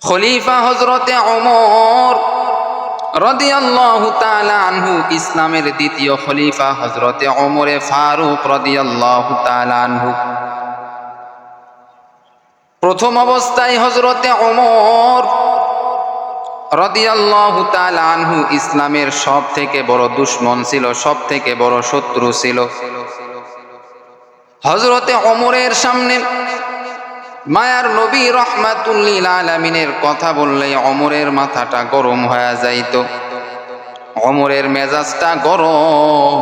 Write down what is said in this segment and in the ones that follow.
খলিফা হযরতে ওমর রাদিয়াল্লাহু তাআলা আনহু, ইসলামের দ্বিতীয় খলিফা হযরতে ওমরে ফারুক রাদিয়াল্লাহু তাআলা আনহু। প্রথম অবস্থায় হযরতে ওমর রাদিয়াল্লাহু তাআলা আনহু ইসলামের সব থেকে বড় দুশমন ছিল, সব থেকে বড় শত্রু ছিল। হযরতে ওমরের সামনে মায়ার নবী রাহমাতুল লিল আলামিনের কথা বললে ওমরের মাথাটা গরম হয়ে যাইত, ওমরের মেজাজটা গরম।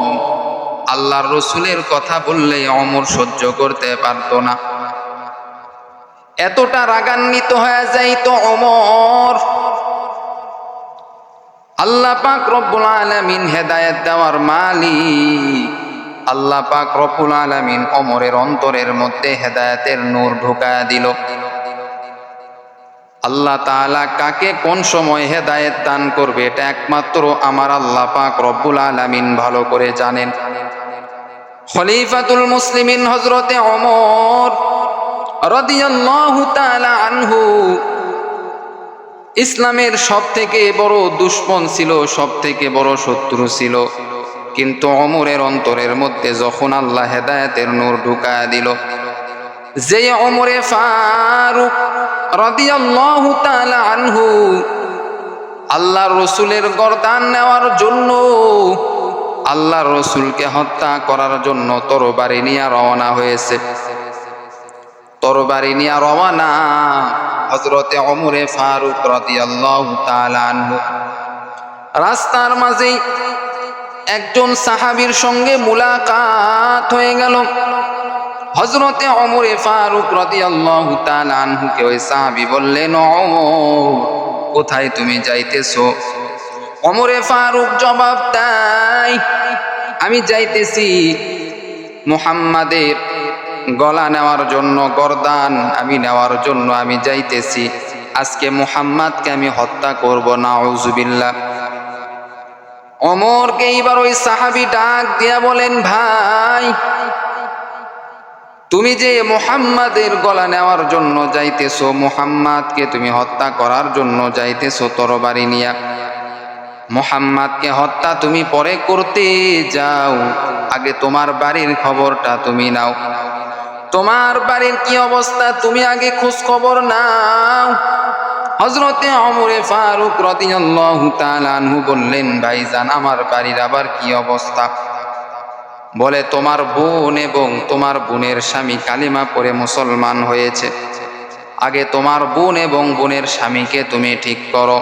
আল্লাহর রাসূলের কথা বললে ওমর সহ্য করতে পারত না, এতটা রাগান্বিত হয়ে যাইত ওমর। আল্লাহ পাক রব্বুল আলামিন হেদায়েত দেওয়ার মালিক, আল্লাহ পাক রব্বুল আলামিন ওমরের অন্তরের মধ্যে হেদায়েতের নূর ঢুকায়া দিল। আল্লাহ তাআলা কাকে কোন সময় হেদায়েত দান করবে এটা একমাত্র আমার আল্লাহ পাক রব্বুল আলামিন ভালো করে জানেন। খলিফাতুল মুসলিমিন হযরতে ওমর রাদিয়াল্লাহু তাআলা আনহু ইসলামের সব থেকে বড় দুশমন ছিল, সব থেকে বড় শত্রু ছিল। কিন্তু ওমরের অন্তরের মধ্যে যখন আল্লাহ হেদায়েতের নূর ঢুকায়া দিল, যে ওমরে ফারুক রাদিয়াল্লাহু তাআলা আনহু আল্লাহর রাসূলের গর্দান নেওয়ার জন্য, আল্লাহর রাসূলকে হত্যা করার জন্য তরবারি নিয়ে রওনা হয়েছে। তরবারি নিয়ে রওনা হযরতে ওমরে ফারুক রাদিয়াল্লাহু তাআলা আনহু। রাস্তার মাঝেই একজন সাহাবীর সঙ্গে মুলাকাত হয়ে গেল। হযরতে ওমরে ফারুক রাদিয়াল্লাহু তাআলা আনহুকে ওই সাহাবী বললেন, ওমর কোথায় তুমি যাইতেছো? ওমরে ফারুক জবাব দেয়, আমি যাইতেছি মুহাম্মাদের গলা নেওয়ার জন্য, গর্দান আমি নেওয়ার জন্য আমি যাইতেছি। আজকে মুহাম্মাদকে আমি হত্যা করব, নাউযুবিল্লাহ। ওমরকে এইবার ওই সাহাবী ডাক দিয়া বলেন, ভাই তুমি যে মুহাম্মাদের গলা নেওয়ার জন্য যাইতেছো, মুহাম্মাদকে তুমি হত্যা করার জন্য যাইতেছো তরবারি নিয়া, মুহাম্মাদকে হত্যা তুমি পরে করতে যাও, আগে তোমার বাড়ির খবরটা তুমি নাও। তোমার বাড়ির কি অবস্থা তুমি আগে খোঁজ খবর নাও। হযরতে ওমরে ফারুক রাদিয়াল্লাহু তাআলা আনহু বললেন, ভাইজান আমার বাড়ির আবার কি অবস্থা? বলে, তোমার বোন এবং তোমার বোনের স্বামী কালিমা পড়ে মুসলমান হয়েছে, আগে তোমার বোন এবং বোনের স্বামীকে তুমি ঠিক করো,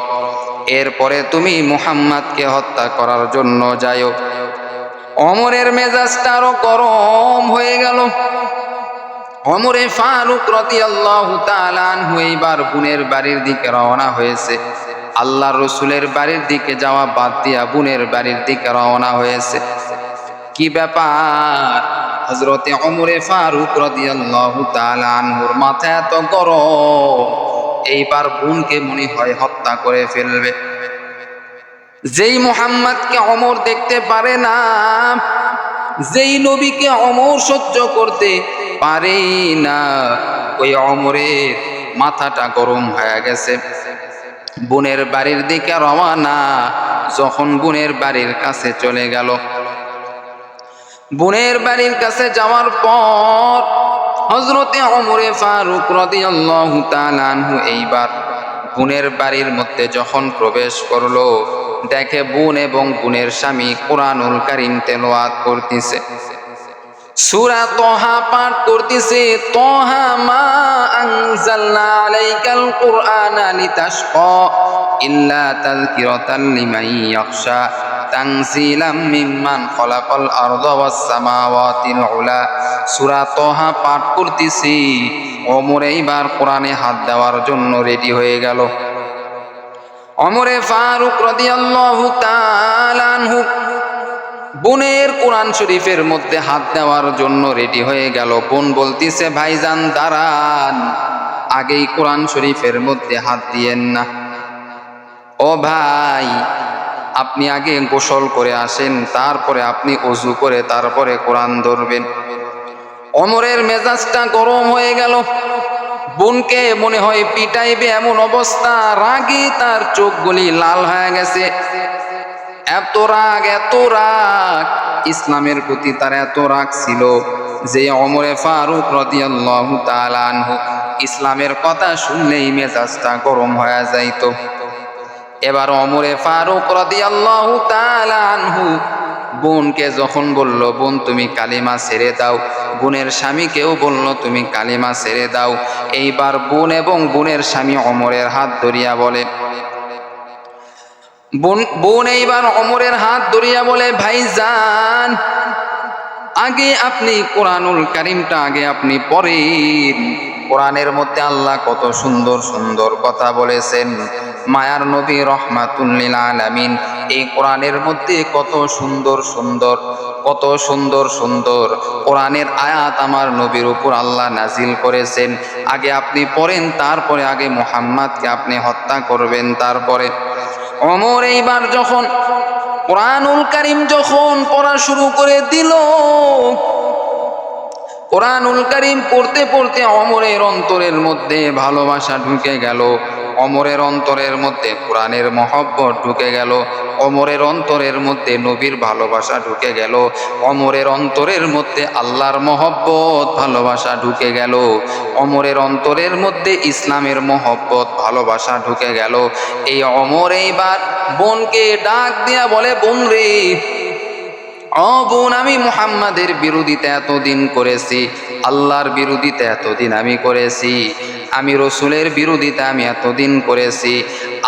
এরপরে তুমি মুহাম্মাদকে হত্যা করার জন্য যাও। ওমরের মেজাজটা আরো গরম হয়ে গেল। ওমরে ফারুক রাদিয়াল্লাহু তাআলা আনহু এইবার বোনের বাড়ির দিকে রওনা হয়েছে। আল্লাহর রাসূলের বাড়ির দিকে যাওয়া বাদ দিয়া বোনের বাড়ির দিকে রওনা হয়েছে। কি ব্যাপার? হযরতে ওমরে ফারুক রাদিয়াল্লাহু তাআলা আনহুর মাথা এত গরম, এইবার বোনকে মনে হয় হত্যা করে ফেলবে। যেই মুহাম্মাদকে ওমর দেখতে পারে না, যেই নবীকে ওমর সহ্য করতে পারে না, ওই ওমরের মাথাটা গরম হয়ে গেছে। বোনের বাড়ির দিকে রওনা। যখন বোনের বাড়ির কাছে চলে গেল, বোনের বাড়ির কাছে যাওয়ার পর হযরতে ওমরে ফারুক রাদিয়াল্লাহু তাআলা আনহু এইবার বোনের বাড়ির মধ্যে যখন প্রবেশ করলো, দেখে বোন এবং বোনের স্বামী কুরআনুল কারীম তেলাওয়াত করতেছে, সূরা তাহা পাঠ করতেছে। তাহা মা আনজালনা আলাইকাল কুরআনা লিতাশকা ইল্লা তাযকিরাতাল লিমান ইয়াখশা তানজিলাম মিম্মান খালাকাল আরদা ওয়াস সামাওয়াতিল উলা। সূরা তাহা পাঠ করতেছি, ওমর এইবার কোরআনে হাত দেওয়ার জন্য রেডি হয়ে গেল। ওমরে ফারুক রাদিয়াল্লাহু তাআলা আনহু বোনের কোরআন শরীফের মধ্যে হাত দেওয়ার জন্য রেডি হয়ে গেল। বোন বলতিছে, ভাইজান দাঁড়ান, আগেই কোরআন শরীফের মধ্যে হাত দিয়েন না। ও ভাই, আপনি আগে গোসল করে আসেন, তারপরে আপনি ওযু করে তারপরে কোরআন ধরবেন। ওমরের মেজাজটা গরম হয়ে গেল। বোনকে মনে হয় পিটাইবে এমন অবস্থা, রাগে তার চোখগুলি লাল হয়ে গেছে। এত রাগ, এত রাগ, ইসলামের প্রতি তার এত রাগ ছিল যে ওমরে ফারুক রাদিয়াল্লাহু তাআলা আনহু ইসলামের কথা শুনলেই মেজাজটা গরম হয়ে যাইত। এবার ওমরে ফারুক রাদিয়াল্লাহু তাআলা আনহু বোনকে যখন বলল, বোন তুমি কালিমা ছেড়ে দাও, বোনের স্বামীকেও বলল তুমি কালিমা ছেড়ে দাও। এইবার বোন এবং বোনের স্বামী ওমরের হাত ধরিয়া বলে, বোন এইবার ওমরের হাত ধরিয়া বলে, ভাইজান আগে আপনি কোরআনুল কারীমটা আগে আপনি পড়েন। কোরআনের মধ্যে আল্লাহ কত সুন্দর সুন্দর কথা বলেছেন। মায়ার নবী রহমাতুল লিল আলামিন এই কোরআনের মধ্যে কত সুন্দর সুন্দর, কত সুন্দর সুন্দর কোরআনের আয়াত আমার নবীর উপর আল্লাহ নাজিল করেছেন। আগে আপনি পড়েন, তারপরে আগে মুহাম্মাদকে আপনি হত্যা করবেন। তারপরে ওমর এইবার যখন কোরআনুল কারীম যখন পড়া শুরু করে দিল, কোরআনুল কারীম পড়তে পড়তে ওমরের অন্তরের মধ্যে ভালোবাসা ঢুকে গেল, ওমরের অন্তরের মধ্যে কোরআনের মহব্বত ঢুকে গেল, ওমরের অন্তরের মধ্যে নবীর ভালোবাসা ঢুকে গেল, ওমরের অন্তরের মধ্যে আল্লাহর মহব্বত ভালোবাসা ঢুকে গেল, ওমরের অন্তরের মধ্যে ইসলামের মহব্বত ভালোবাসা ঢুকে গেল। এই ওমর এইবার বোনকে ডাক দিয়া বলে, বোন রে, ও বোন, আমি মুহাম্মাদের বিরোধিতা এতদিন করেছি, আল্লাহর বিরোধিতা এতদিন আমি করেছি, আমি রসুলের বিরোধিতা আমি এতদিন করেছি,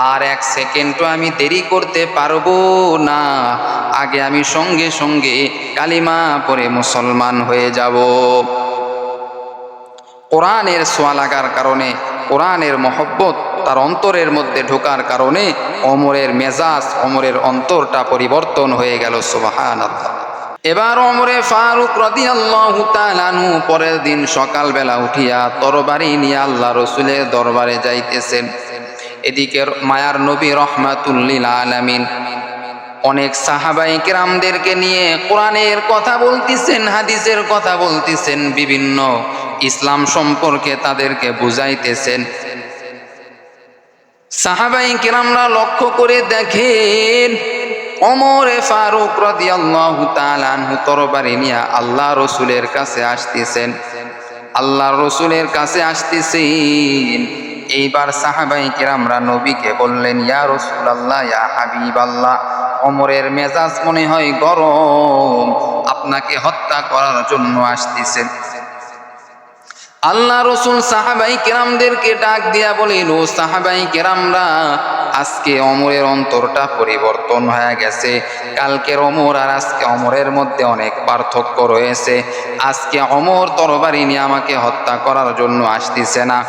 আর এক সেকেন্ডও আমি দেরি করতে পারবো না। আগে আমি সঙ্গে সঙ্গে কালিমা পড়ে মুসলমান হয়ে যাব। কোরআনের ছোঁয়া লাগার কারণে, কোরআনের মহব্বত তার অন্তরের মধ্যে ঢোকার কারণে ওমরের মেজাজ, ওমরের অন্তরটা পরিবর্তন হয়ে গেল। সুবহানাল্লাহ। এবার ওমরে ফারুক রাদিয়াল্লাহু তাআলা আনহু পরের দিন সকালবেলা উঠিয়া তরবারি নিয়ে আল্লাহ রসুলের দরবারে যাইতেছেন। এদিকে মায়ার নবী রহমাতুল লিল আলামিন অনেক সাহাবায়ে কেরামদেরকে নিয়ে কোরআনের কথা বলতেছেন, হাদিসের কথা বলতেছেন, বিভিন্ন ইসলাম সম্পর্কে তাদেরকে বুঝাইতেছেন। সাহাবায়ে কেরামরা লক্ষ্য করে দেখেন ওমরে ফারুক রাদিয়াল্লাহু তাআলা আনহু তরবারি নিয়ে আল্লাহ রসুলের কাছে আসতেছেন, আল্লাহ রসুলের কাছে আসতেছেন। এইবার সাহাবায়ে কেরামরা নবীকে বললেন, ইয়া রাসূলুল্লাহ, ইয়া হাবিবাল্লাহ, ওমরের মেজাজ মনে হয় গরম, আপনাকে হত্যা করার জন্য আসতেছেন। আল্লাহ রসুল সাহাবাই কেরামদেরকে ডাক দিয়া বলেন, ও সাহাবাই কেরামরা, আজকে ওমরের অন্তরটা পরিবর্তন হয়ে গেছে। কালকের ওমর আর আজকে ওমরের মধ্যে অনেক পার্থক্য রয়েছে। আজকে ওমর তরবারি নিয়ে আমাকে হত্যা করার জন্য আসতেছে না,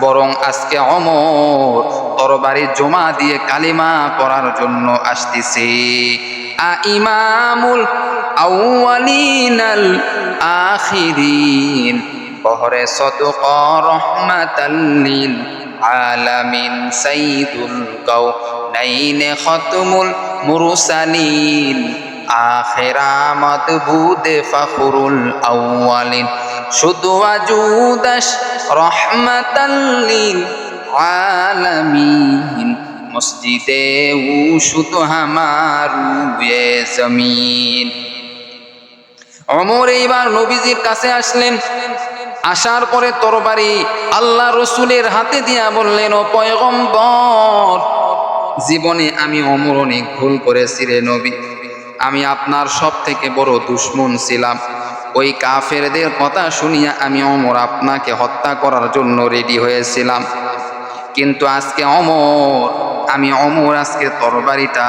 বরং আজকে ওমর তরবারি জমা দিয়ে কালিমা পড়ার জন্য আসতেছে। ইমামুল আউয়ালিনাল আখিরিন বহরে সদকা রহমাতাল লিল আলামিন সাইয়্যিদুল কাউনাইন খতমুল মুরসালিন আখিরা মাতবুদে ফখরুল আউয়ালিন শুধু ওয়াজুদাশ রহমাতাল লিল আলামিন মসজিদে উ শুধু হামারু এ জমিন। ওমর এইবার নবীজির কাছে আসলেন। আসার পরে তরবারি আল্লাহ রসুলের হাতে দিয়া বললেন, ও পয়গম্বর, জীবনে আমি ওমর অনেক ভুল করেছি রে নবী। আমি আপনার সব থেকে বড় দুশমন ছিলাম। ওই কাফেরদের কথা শুনিয়া আমি ওমর আপনাকে হত্যা করার জন্য রেডি হয়েছিলাম। কিন্তু আজকে আমি ওমর আজকে তরবারিটা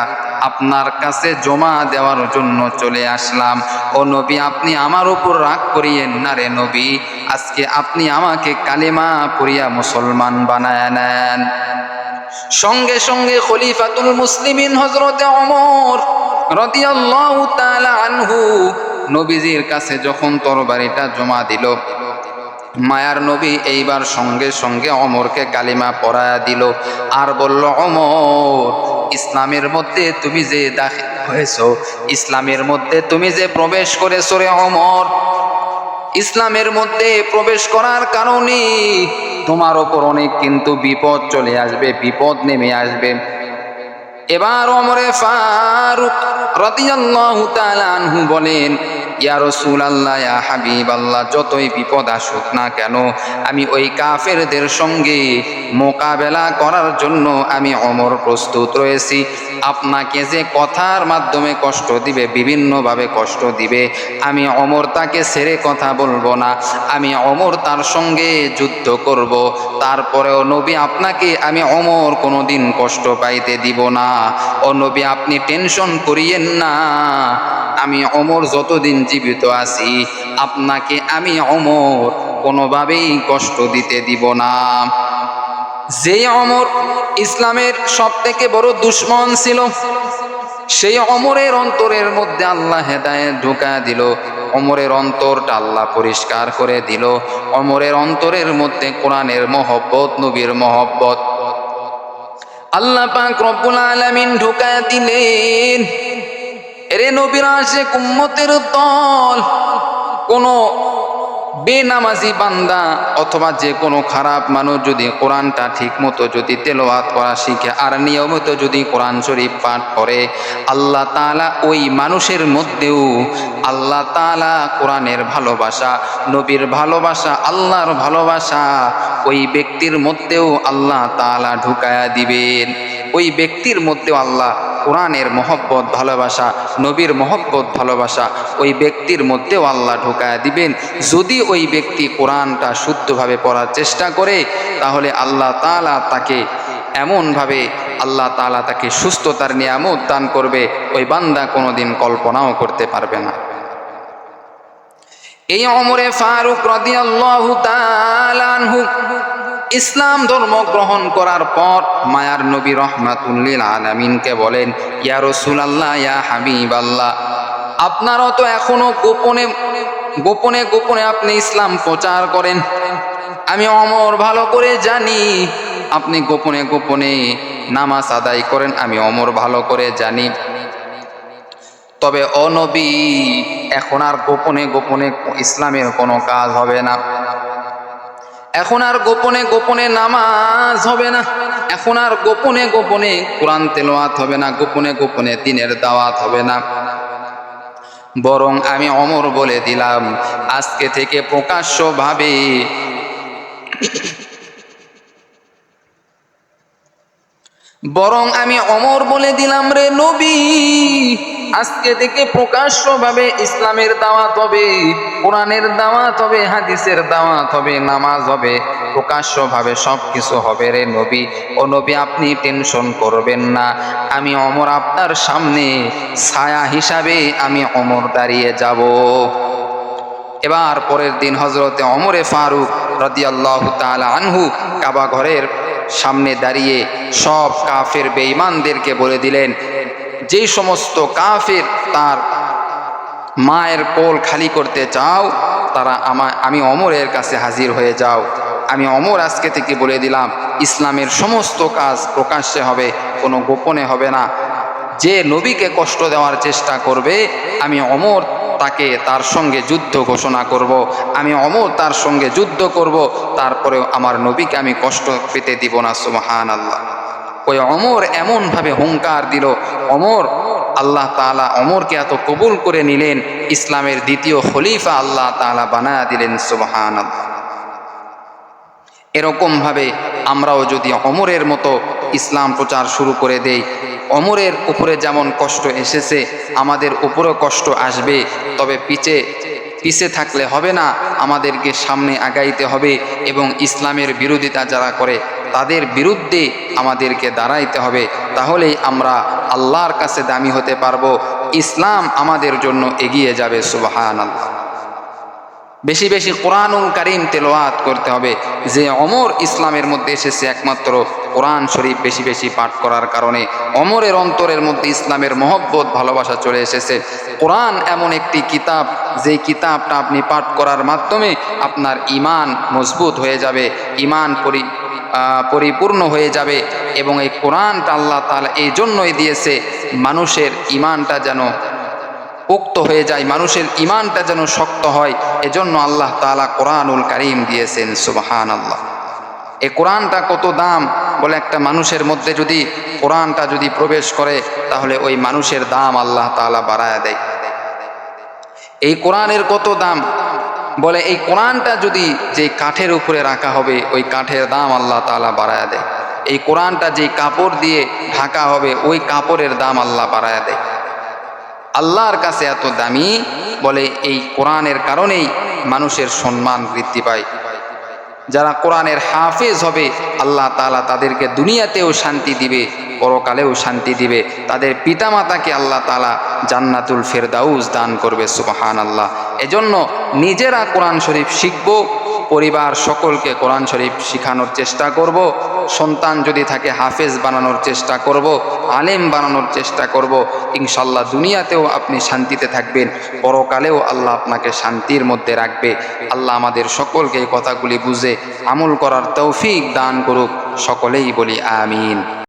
আপনার কাছে জমা দেওয়ার জন্য চলে আসলাম। ও নবী, আপনি আমার উপর রাগ করিয়েন না রে নবী, আজকে আপনি আমাকে কালিমা পড়িয়া মুসলমান বানায় নেন। সঙ্গে সঙ্গে খলিফাতুল মুসলিমিন হযরতে ওমর রাদিয়াল্লাহু তাআলা আনহু নবীজির কাছে যখন তরবারিটা জমা দিল, মায়ার নবী এইবার সঙ্গে সঙ্গে ওমরকে কালিমা পড়ায়া দিল আর বলল, ওমর, ইসলামের মধ্যে তুমি যে দাখিল হয়েছো, ইসলামের মধ্যে তুমি যে প্রবেশ করেছো রে ওমর, ইসলামের মধ্যে প্রবেশ করার কারণে তোমার ওপর অনেক কিন্তু বিপদ চলে আসবে, বিপদ নেমে আসবে। এবার ওমরে ফারুক রাদিয়াল্লাহু তাআলা আনহু বলেন, ইয়া রাসূলুল্লাহ, ইয়া হাবিবাল্লাহ, যতই বিপদ আসুক না কেন আমি ওই কাফেরদের সঙ্গে মোকাবেলা করার জন্য আমি ওমর প্রস্তুত রয়েছি। আপনাকে যে কথার মাধ্যমে কষ্ট দিবে, বিভিন্নভাবে কষ্ট দিবে, আমি ওমর তাকে ছেড়ে কথা বলবো না, আমি ওমর তার সঙ্গে যুদ্ধ করব। তারপরেও নবী আপনাকে আমি ওমর কোনোদিন কষ্ট পাইতে দিব না। ও নবী, আপনি টেনশন করিয়েন না, আমি ওমর যতদিন জীবিত আছি আপনাকে আমি ওমর কোনোভাবেই কষ্ট দিতে দিব না। যে ওমর ইসলামের সবথেকে বড় দুশমন ছিল, সেই ওমরের অন্তরের মধ্যে আল্লাহ হেদায়েত ঢুকা দিল, ওমরের অন্তরটা আল্লাহ পরিষ্কার করে দিল। ওমরের অন্তরের মধ্যে কোরআনের মহব্বত, নবীর মহব্বত আল্লাহ পাক রব্বুল আলামিন ঢুকা দিলেন। এরে নবীর আশিক উম্মতের দল, কোন বেনামাজি বান্দা অথবা যে কোনো খারাপ মানুষ যদি কোরআনটা ঠিক মতো যদি তেলাওয়াত করা শিখে আর নিয়মিত যদি কোরআন শরীফ পাঠ করে, আল্লাহ তাআলা ওই মানুষের মধ্যেও আল্লাহ তাআলা কোরআনের ভালোবাসা, নবীর ভালোবাসা, আল্লাহর ভালোবাসা ওই ব্যক্তির মধ্যেও আল্লাহ তাআলা ঢুকায়া দিবেন। ওই ব্যক্তির মধ্যেও আল্লাহ কোরআনের মহব্বত ভালোবাসা, নবীর মহব্বত ভালোবাসা ওই ব্যক্তির মধ্যেও আল্লাহ ঢুকায়া দিবেন। যদি ওই ব্যক্তি কোরআনটা শুদ্ধভাবে পড়ার চেষ্টা করে, তাহলে আল্লাহ তাআলা তাকে এমনভাবে আল্লাহ তাআলা তাকে সুস্থতার নিয়ামত দান করবে, ওই বান্দা কোনোদিন কল্পনাও করতে পারবে না। এই ওমরে ফারুক রাদিয়াল্লাহু তাআলা আনহু ইসলাম ধর্ম গ্রহণ করার পর মায়ার নবী রহমাতুল লিল আলামিনকে বলেন, ইয়া রাসূলুল্লাহ, ইয়া হাবিবাল্লাহ, আপনারও তো এখনো গোপনে গোপনে গোপনে আপনি ইসলাম প্রচার করেন। আমি ওমর ভালো করে জানি আপনি গোপনে গোপনে নামাজ আদায় করেন, আমি ওমর ভালো করে জানি। তবে ও নবী, এখন আর গোপনে গোপনে ইসলামের কোনো কাজ হবে না, এখন আর গোপনে গোপনে নামাজ হবে না, এখন আর গোপনে গোপনে কোরআন তেলাওয়াত হবে না, গোপনে গোপনে দ্বীনের দাওয়াত হবে না। বরং আমি ওমর বলে দিলাম, আজকে থেকে প্রকাশ্যভাবে বরং আমি ওমর বলে দিলাম, রে নবী, আজকে থেকে প্রকাশ্যভাবে ইসলামের দাওয়াত হবে, কোরআনের দাওয়াত হবে, হাদিসের দাওয়াত হবে, নামাজ হবে, প্রকাশ্যভাবে সব কিছু হবে রে নবী। ও নবী, আপনি টেনশন করবেন না, আমি ওমর আপনার সামনে ছায়া হিসাবে আমি ওমর দাঁড়িয়ে যাব। এবার পরের দিন হযরতে ওমরে ফারুক রাদিয়াল্লাহু তাআলা আনহু কাবা ঘরের সামনে দাঁড়িয়ে সব কাফের বেঈমানদেরকে বলে দিলেন, যে সমস্ত কাফের তার মায়ের কোল খালি করতে চাও, তারা আমি ওমরের কাছে হাজির হয়ে যাও। আমি ওমর আজকে থেকে বলে দিলাম, ইসলামের সমস্ত কাজ প্রকাশ্যে হবে, কোনো গোপনে হবে না। যে নবীকে কষ্ট দেওয়ার চেষ্টা করবে, আমি ওমর তাকে তার সঙ্গে যুদ্ধ ঘোষণা করব, আমি ওমর তার সঙ্গে যুদ্ধ করব, তারপরেও আমার নবীকে আমি কষ্ট পেতে দিব না। সুবহানাল্লাহ। ওই ওমর এমনভাবে হুঙ্কার দিল, ওমর আল্লাহ তাআলা ওমরকে এত কবুল করে নিলেন, ইসলামের দ্বিতীয় খলিফা আল্লাহ তাআলা বানায়া দিলেন। সুবহানাল্লাহ। এরকমভাবে আমরাও যদি ওমরের মতো ইসলাম প্রচার শুরু করে দেই, ওমরের উপরে যেমন কষ্ট এসেছে আমাদের উপরেও কষ্ট আসবে। তবে পিছে থাকলে হবে না, আমাদেরকে সামনে আগাইতে হবে এবং ইসলামের বিরোধিতা যারা করে তাদের বিরুদ্ধে আমাদেরকে দাঁড়াইতে হবে। তাহলেই আমরা আল্লাহর কাছে দামি হতে পারবো, ইসলাম আমাদের জন্য এগিয়ে যাবে। সুবহানাল্লাহ। বেশি বেশি কোরআনুল কারীম তেলাওয়াত করতে হবে। যে ওমর ইসলামের মধ্যে এসেছে একমাত্র কোরআন শরীফ বেশি বেশি পাঠ করার কারণে ওমরের অন্তরের মধ্যে ইসলামের মহব্বত ভালোবাসা চলে এসেছে। কোরআন এমন একটি কিতাব, যে কিতাবটা আপনি পাঠ করার মাধ্যমে আপনার ঈমান মজবুত হয়ে যাবে, ঈমান পরিপূর্ণ হয়ে যাবে। এবং এই কোরআনটা আল্লাহ তাআলা এই জন্যই দিয়েছে, মানুষের ঈমানটা যেন পোক্ত হয়ে যায়, মানুষের ঈমানটা যেন শক্ত হয়, এজন্য আল্লাহ তাআলা কোরআনুল কারীম দিয়েছেন। সুবহানাল্লাহ। এই কোরআনটা কত দাম, বলে একটা মানুষের মধ্যে যদি কোরআনটা যদি প্রবেশ করে তাহলে ওই মানুষের দাম আল্লাহ তাআলা বাড়ায় দেয়। এই কোরআনের কত দাম, বলে এই কোরআনটা যদি যে কাঠের উপরে রাখা হবে ওই কাঠের দাম আল্লাহ তাআলা বাড়ায় দেয়। এই কোরআনটা যে কাপড় দিয়ে ঢাকা হবে ওই কাপড়ের দাম আল্লাহ বাড়ায় দেয়। আল্লাহর কাছে এত দামি, বলে এই কোরআনের কারণেই মানুষের সম্মান বৃদ্ধি পায়। যারা কোরআনের হাফেজ হবে আল্লাহ তাআলা তাদেরকে দুনিয়াতেও শান্তি দিবে, পরকালেও শান্তি দিবে। তাদের পিতামাতাকে আল্লাহ তাআলা জান্নাতুল ফেরদাউস দান করবে, সুবহানাল্লাহ। এজন্য নিজেরা কোরআন শরীফ শিখব, পরিবার সকলকে কোরআন শরীফ শিখানোর চেষ্টা করব। সন্তান যদি থাকে হাফেজ বানানোর চেষ্টা করব, আলেম বানানোর চেষ্টা করব। ইনশাল্লাহ দুনিয়াতেও আপনি শান্তিতে থাকবেন, পরকালেও আল্লাহ আপনাকে শান্তির মধ্যে রাখবে। আল্লাহ আমাদের সকলকে এই কথাগুলি বুঝে আমল করার তৌফিক দান করুক। সকলেই বলি আমিন।